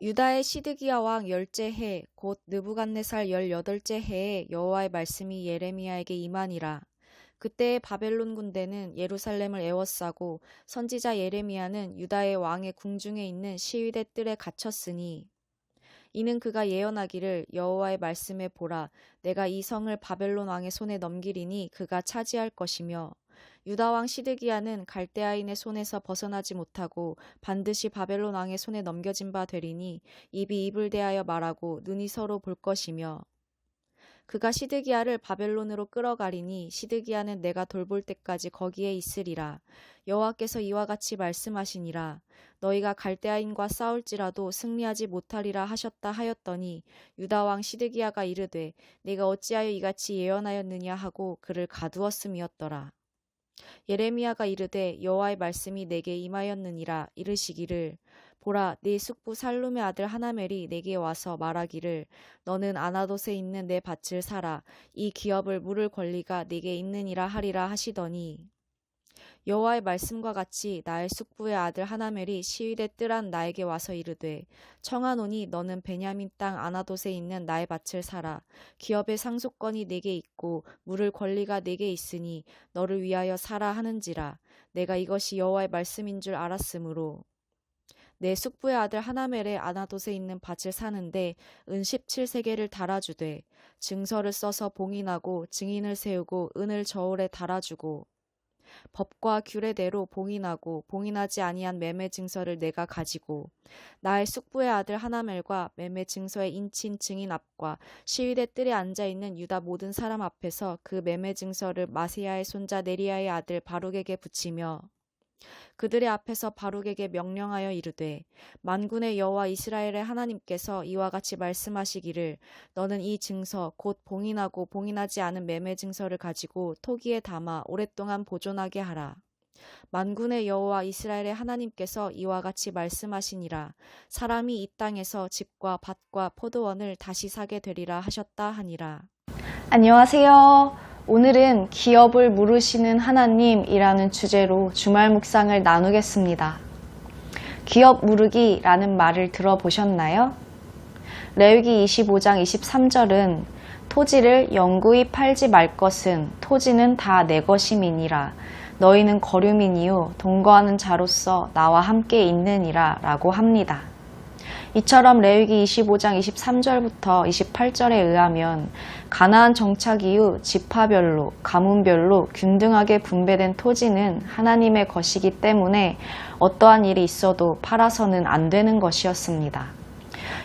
유다의 시드기야 왕 열째 해 곧 느부갓네살 18째 해에 여호와의 말씀이 예레미야에게 임하니라. 그때의 바벨론 군대는 예루살렘을 에워싸고 선지자 예레미야는 유다의 왕의 궁중에 있는 시위대 뜰에 갇혔으니 이는 그가 예언하기를 여호와의 말씀에 보라 내가 이 성을 바벨론 왕의 손에 넘기리니 그가 차지할 것이며 유다 왕 시드기야는 갈대아인의 손에서 벗어나지 못하고 반드시 바벨론 왕의 손에 넘겨진 바 되리니 입이 입을 대하여 말하고 눈이 서로 볼 것이며 그가 시드기야를 바벨론으로 끌어가리니 시드기야는 내가 돌볼 때까지 거기에 있으리라. 여호와께서 이와 같이 말씀하시니라. 너희가 갈대아인과 싸울지라도 승리하지 못하리라 하셨다 하였더니 유다 왕 시드기야가 이르되 내가 어찌하여 이같이 예언하였느냐 하고 그를 가두었음이었더라. 예레미야가 이르되 여호와의 말씀이 내게 임하였느니라. 이르시기를 보라 네 숙부 살룸의 아들 하나멜이 내게 와서 말하기를 너는 아나돗에 있는 내 밭을 사라. 이 기업을 물을 권리가 네게 있느니라 하리라 하시더니 여호와의 말씀과 같이 나의 숙부의 아들 하나멜이 시위대 뜰 안 나에게 와서 이르되 청하노니 너는 베냐민 땅 아나돗에 있는 나의 밭을 사라. 기업의 상속권이 내게 있고 물을 권리가 내게 있으니 너를 위하여 사라 하는지라. 내가 이것이 여호와의 말씀인 줄 알았으므로 내 숙부의 아들 하나멜의 아나돗에 있는 밭을 사는데 은 17세겔을 달아주되 증서를 써서 봉인하고 증인을 세우고 은을 저울에 달아주고 법과 규례대로 봉인하고 봉인하지 아니한 매매 증서를 내가 가지고 나의 숙부의 아들 하나멜과 매매 증서의 인친 증인 앞과 시위대 뜰에 앉아있는 유다 모든 사람 앞에서 그 매매 증서를 마세야의 손자 네리야의 아들 바룩에게 붙이며 그들의 앞에서 바룩에게 명령하여 이르되 만군의 여호와 이스라엘의 하나님께서 이와 같이 말씀하시기를 너는 이 증서 곧 봉인하고 봉인하지 않은 매매 증서를 가지고 토기에 담아 오랫동안 보존하게 하라. 만군의 여호와 이스라엘의 하나님께서 이와 같이 말씀하시니라. 사람이 이 땅에서 집과 밭과 포도원을 다시 사게 되리라 하셨다 하니라. 안녕하세요. 오늘은 기업을 물으시는 하나님이라는 주제로 주말 묵상을 나누겠습니다. 기업 물으기라는 말을 들어보셨나요? 레위기 25장 23절은 토지를 영구히 팔지 말 것은 토지는 다 내 것임이니라. 너희는 거류민이요 동거하는 자로서 나와 함께 있느니라 라고 합니다. 이처럼 레위기 25장 23절부터 28절에 의하면 가나안 정착 이후 지파별로, 가문별로 균등하게 분배된 토지는 하나님의 것이기 때문에 어떠한 일이 있어도 팔아서는 안 되는 것이었습니다.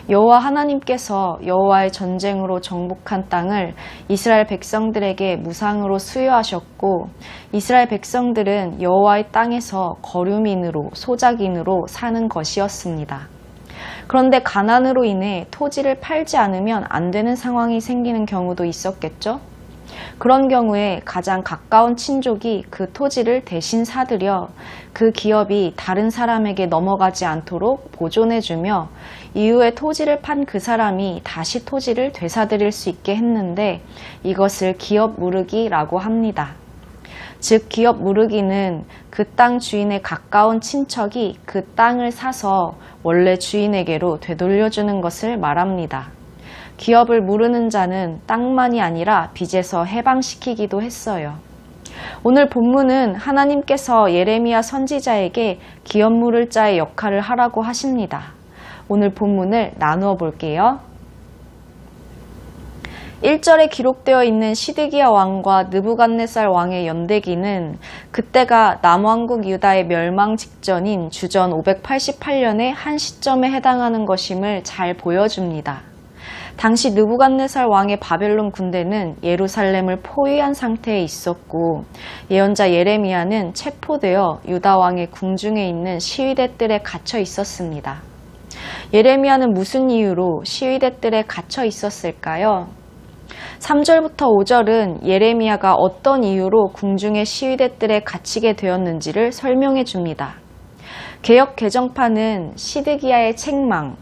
여호와 하나님께서 여호와의 전쟁으로 정복한 땅을 이스라엘 백성들에게 무상으로 수여하셨고 이스라엘 백성들은 여호와의 땅에서 거류민으로 소작인으로 사는 것이었습니다. 그런데 가난으로 인해 토지를 팔지 않으면 안 되는 상황이 생기는 경우도 있었겠죠? 그런 경우에 가장 가까운 친족이 그 토지를 대신 사들여 그 기업이 다른 사람에게 넘어가지 않도록 보존해주며 이후에 토지를 판 그 사람이 다시 토지를 되사들일 수 있게 했는데 이것을 기업 무르기라고 합니다. 즉 기업 무르기는 그 땅 주인의 가까운 친척이 그 땅을 사서 원래 주인에게로 되돌려주는 것을 말합니다. 기업을 무르는 자는 땅만이 아니라 빚에서 해방시키기도 했어요. 오늘 본문은 하나님께서 예레미야 선지자에게 기업 무를 자의 역할을 하라고 하십니다. 오늘 본문을 나누어 볼게요. 1절에 기록되어 있는 시드기야 왕과 느부갓네살 왕의 연대기는 그때가 남왕국 유다의 멸망 직전인 주전 588년의 한 시점에 해당하는 것임을 잘 보여줍니다. 당시 느부갓네살 왕의 바벨론 군대는 예루살렘을 포위한 상태에 있었고 예언자 예레미야는 체포되어 유다 왕의 궁중에 있는 시위대 뜰에 갇혀 있었습니다. 예레미야는 무슨 이유로 시위대 뜰에 갇혀 있었을까요? 3절부터 5절은 예레미야가 어떤 이유로 궁중의 시위대 뜰에 갇히게 되었는지를 설명해 줍니다. 개역 개정판은 시드기야의 책망,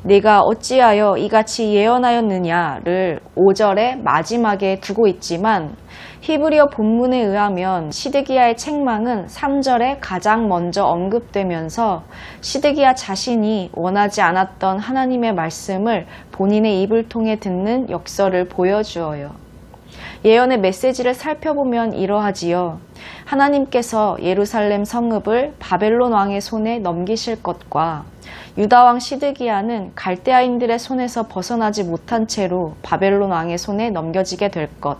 내가 어찌하여 이같이 예언하였느냐를 5절의 마지막에 두고 있지만 히브리어 본문에 의하면 시드기야의 책망은 3절에 가장 먼저 언급되면서 시드기야 자신이 원하지 않았던 하나님의 말씀을 본인의 입을 통해 듣는 역설을 보여주어요. 예언의 메시지를 살펴보면 이러하지요. 하나님께서 예루살렘 성읍을 바벨론 왕의 손에 넘기실 것과 유다 왕 시드기야는 갈대아인들의 손에서 벗어나지 못한 채로 바벨론 왕의 손에 넘겨지게 될 것.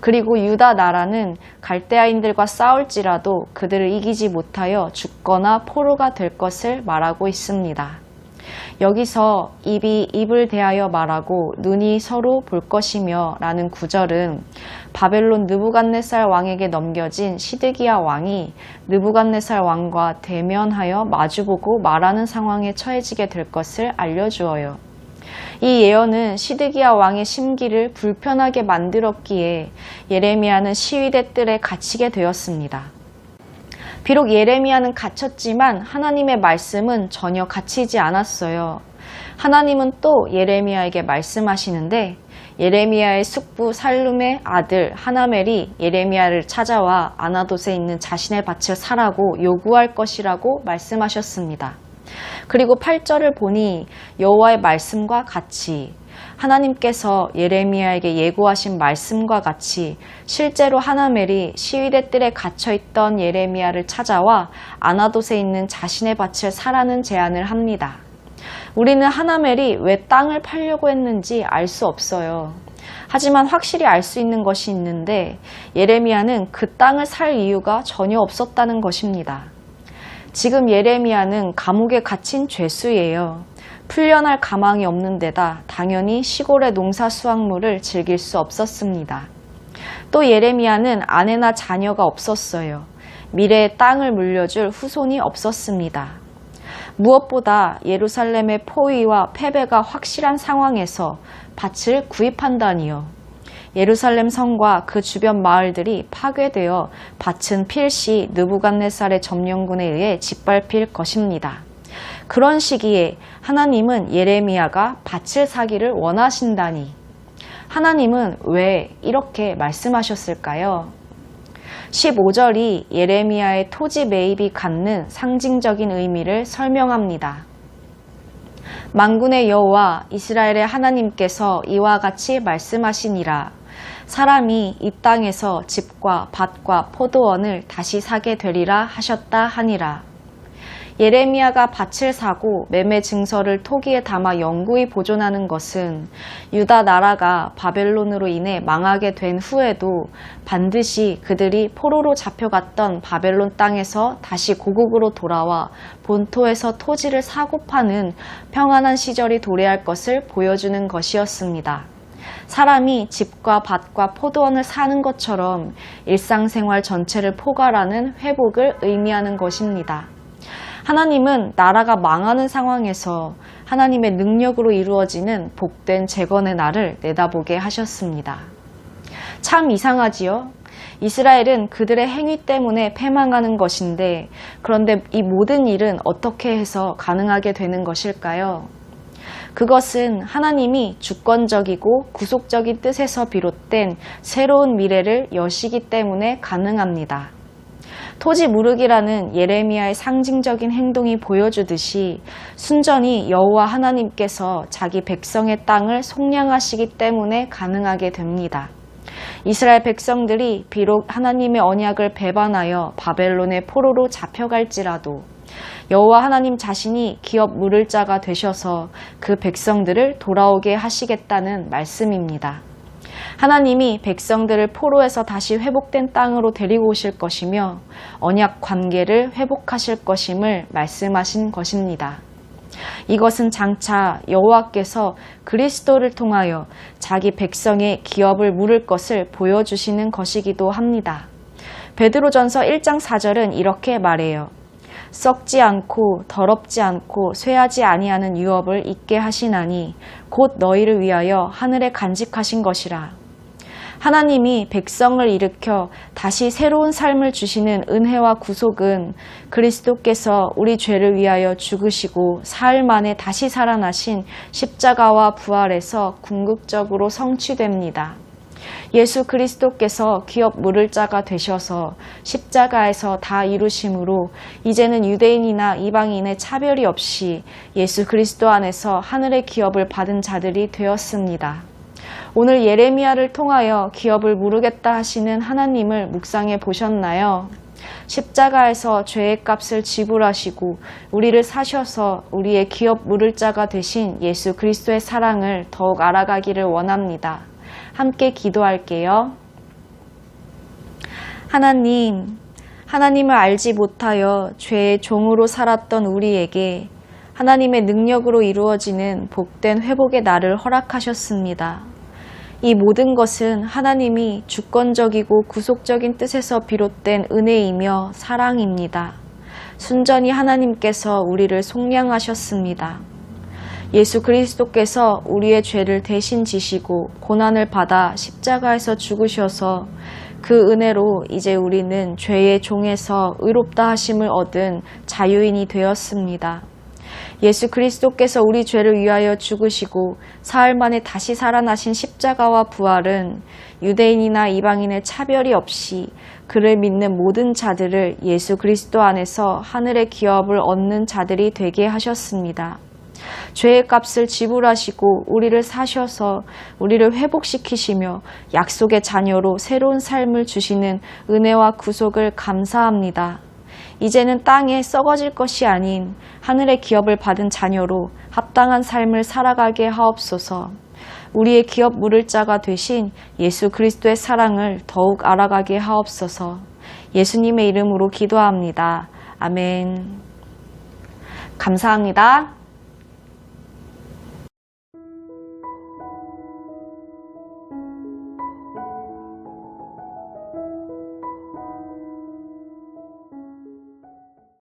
그리고 유다 나라는 갈대아인들과 싸울지라도 그들을 이기지 못하여 죽거나 포로가 될 것을 말하고 있습니다. 여기서 입이 입을 대하여 말하고 눈이 서로 볼 것이며 라는 구절은 바벨론 느부갓네살 왕에게 넘겨진 시드기야 왕이 느부갓네살 왕과 대면하여 마주보고 말하는 상황에 처해지게 될 것을 알려주어요. 이 예언은 시드기야 왕의 심기를 불편하게 만들었기에 예레미야는 시위대 뜰에 갇히게 되었습니다. 비록 예레미야는 갇혔지만 하나님의 말씀은 전혀 갇히지 않았어요. 하나님은 또 예레미야에게 말씀하시는데 예레미야의 숙부 살룸의 아들 하나멜이 예레미야를 찾아와 아나돗에 있는 자신의 밭을 사라고 요구할 것이라고 말씀하셨습니다. 그리고 8절을 보니 여호와의 말씀과 같이 하나님께서 예레미야에게 예고하신 말씀과 같이 실제로 하나멜이 시위대 뜰에 갇혀있던 예레미야를 찾아와 아나돗에 있는 자신의 밭을 사라는 제안을 합니다. 우리는 하나멜이 왜 땅을 팔려고 했는지 알 수 없어요. 하지만 확실히 알 수 있는 것이 있는데 예레미야는 그 땅을 살 이유가 전혀 없었다는 것입니다. 지금 예레미야는 감옥에 갇힌 죄수예요. 풀려날 가망이 없는 데다 당연히 시골의 농사 수확물을 즐길 수 없었습니다. 또 예레미야는 아내나 자녀가 없었어요. 미래의 땅을 물려줄 후손이 없었습니다. 무엇보다 예루살렘의 포위와 패배가 확실한 상황에서 밭을 구입한다니요. 예루살렘 성과 그 주변 마을들이 파괴되어 밭은 필시 느부갓네살의 점령군에 의해 짓밟힐 것입니다. 그런 시기에 하나님은 예레미야가 밭을 사기를 원하신다니. 하나님은 왜 이렇게 말씀하셨을까요? 15절이 예레미야의 토지 매입이 갖는 상징적인 의미를 설명합니다. 만군의 여호와 이스라엘의 하나님께서 이와 같이 말씀하시니라. 사람이 이 땅에서 집과 밭과 포도원을 다시 사게 되리라 하셨다 하니라. 예레미야가 밭을 사고 매매 증서를 토기에 담아 영구히 보존하는 것은 유다 나라가 바벨론으로 인해 망하게 된 후에도 반드시 그들이 포로로 잡혀갔던 바벨론 땅에서 다시 고국으로 돌아와 본토에서 토지를 사고 파는 평안한 시절이 도래할 것을 보여주는 것이었습니다. 사람이 집과 밭과 포도원을 사는 것처럼 일상생활 전체를 포괄하는 회복을 의미하는 것입니다. 하나님은 나라가 망하는 상황에서 하나님의 능력으로 이루어지는 복된 재건의 날을 내다보게 하셨습니다. 참 이상하지요? 이스라엘은 그들의 행위 때문에 패망하는 것인데 그런데 이 모든 일은 어떻게 해서 가능하게 되는 것일까요? 그것은 하나님이 주권적이고 구속적인 뜻에서 비롯된 새로운 미래를 여시기 때문에 가능합니다. 토지 무르기라는 예레미야의 상징적인 행동이 보여주듯이 순전히 여호와 하나님께서 자기 백성의 땅을 속량하시기 때문에 가능하게 됩니다. 이스라엘 백성들이 비록 하나님의 언약을 배반하여 바벨론의 포로로 잡혀갈지라도 여호와 하나님 자신이 기업 물을 자가 되셔서 그 백성들을 돌아오게 하시겠다는 말씀입니다. 하나님이 백성들을 포로에서 다시 회복된 땅으로 데리고 오실 것이며 언약 관계를 회복하실 것임을 말씀하신 것입니다. 이것은 장차 여호와께서 그리스도를 통하여 자기 백성의 기업을 물을 것을 보여주시는 것이기도 합니다. 베드로전서 1장 4절은 이렇게 말해요. 썩지 않고 더럽지 않고 쇠하지 아니하는 유업을 있게 하시나니 곧 너희를 위하여 하늘에 간직하신 것이라. 하나님이 백성을 일으켜 다시 새로운 삶을 주시는 은혜와 구속은 그리스도께서 우리 죄를 위하여 죽으시고 사흘 만에 다시 살아나신 십자가와 부활에서 궁극적으로 성취됩니다. 예수 그리스도께서 기업 물을 자가 되셔서 십자가에서 다 이루심으로 이제는 유대인이나 이방인의 차별이 없이 예수 그리스도 안에서 하늘의 기업을 받은 자들이 되었습니다. 오늘 예레미야를 통하여 기업을 무르겠다 하시는 하나님을 묵상해 보셨나요? 십자가에서 죄의 값을 지불하시고 우리를 사셔서 우리의 기업 물을 자가 되신 예수 그리스도의 사랑을 더욱 알아가기를 원합니다. 함께 기도할게요. 하나님, 하나님을 알지 못하여 죄의 종으로 살았던 우리에게 하나님의 능력으로 이루어지는 복된 회복의 날을 허락하셨습니다. 이 모든 것은 하나님이 주권적이고 구속적인 뜻에서 비롯된 은혜이며 사랑입니다. 순전히 하나님께서 우리를 속량하셨습니다. 예수 그리스도께서 우리의 죄를 대신 지시고 고난을 받아 십자가에서 죽으셔서 그 은혜로 이제 우리는 죄의 종에서 의롭다 하심을 얻은 자유인이 되었습니다. 예수 그리스도께서 우리 죄를 위하여 죽으시고 사흘 만에 다시 살아나신 십자가와 부활은 유대인이나 이방인의 차별이 없이 그를 믿는 모든 자들을 예수 그리스도 안에서 하늘의 기업을 얻는 자들이 되게 하셨습니다. 죄의 값을 지불하시고 우리를 사셔서 우리를 회복시키시며 약속의 자녀로 새로운 삶을 주시는 은혜와 구속을 감사합니다. 이제는 땅에 썩어질 것이 아닌 하늘의 기업을 받은 자녀로 합당한 삶을 살아가게 하옵소서. 우리의 기업 물을 자가 되신 예수 그리스도의 사랑을 더욱 알아가게 하옵소서. 예수님의 이름으로 기도합니다. 아멘. 감사합니다.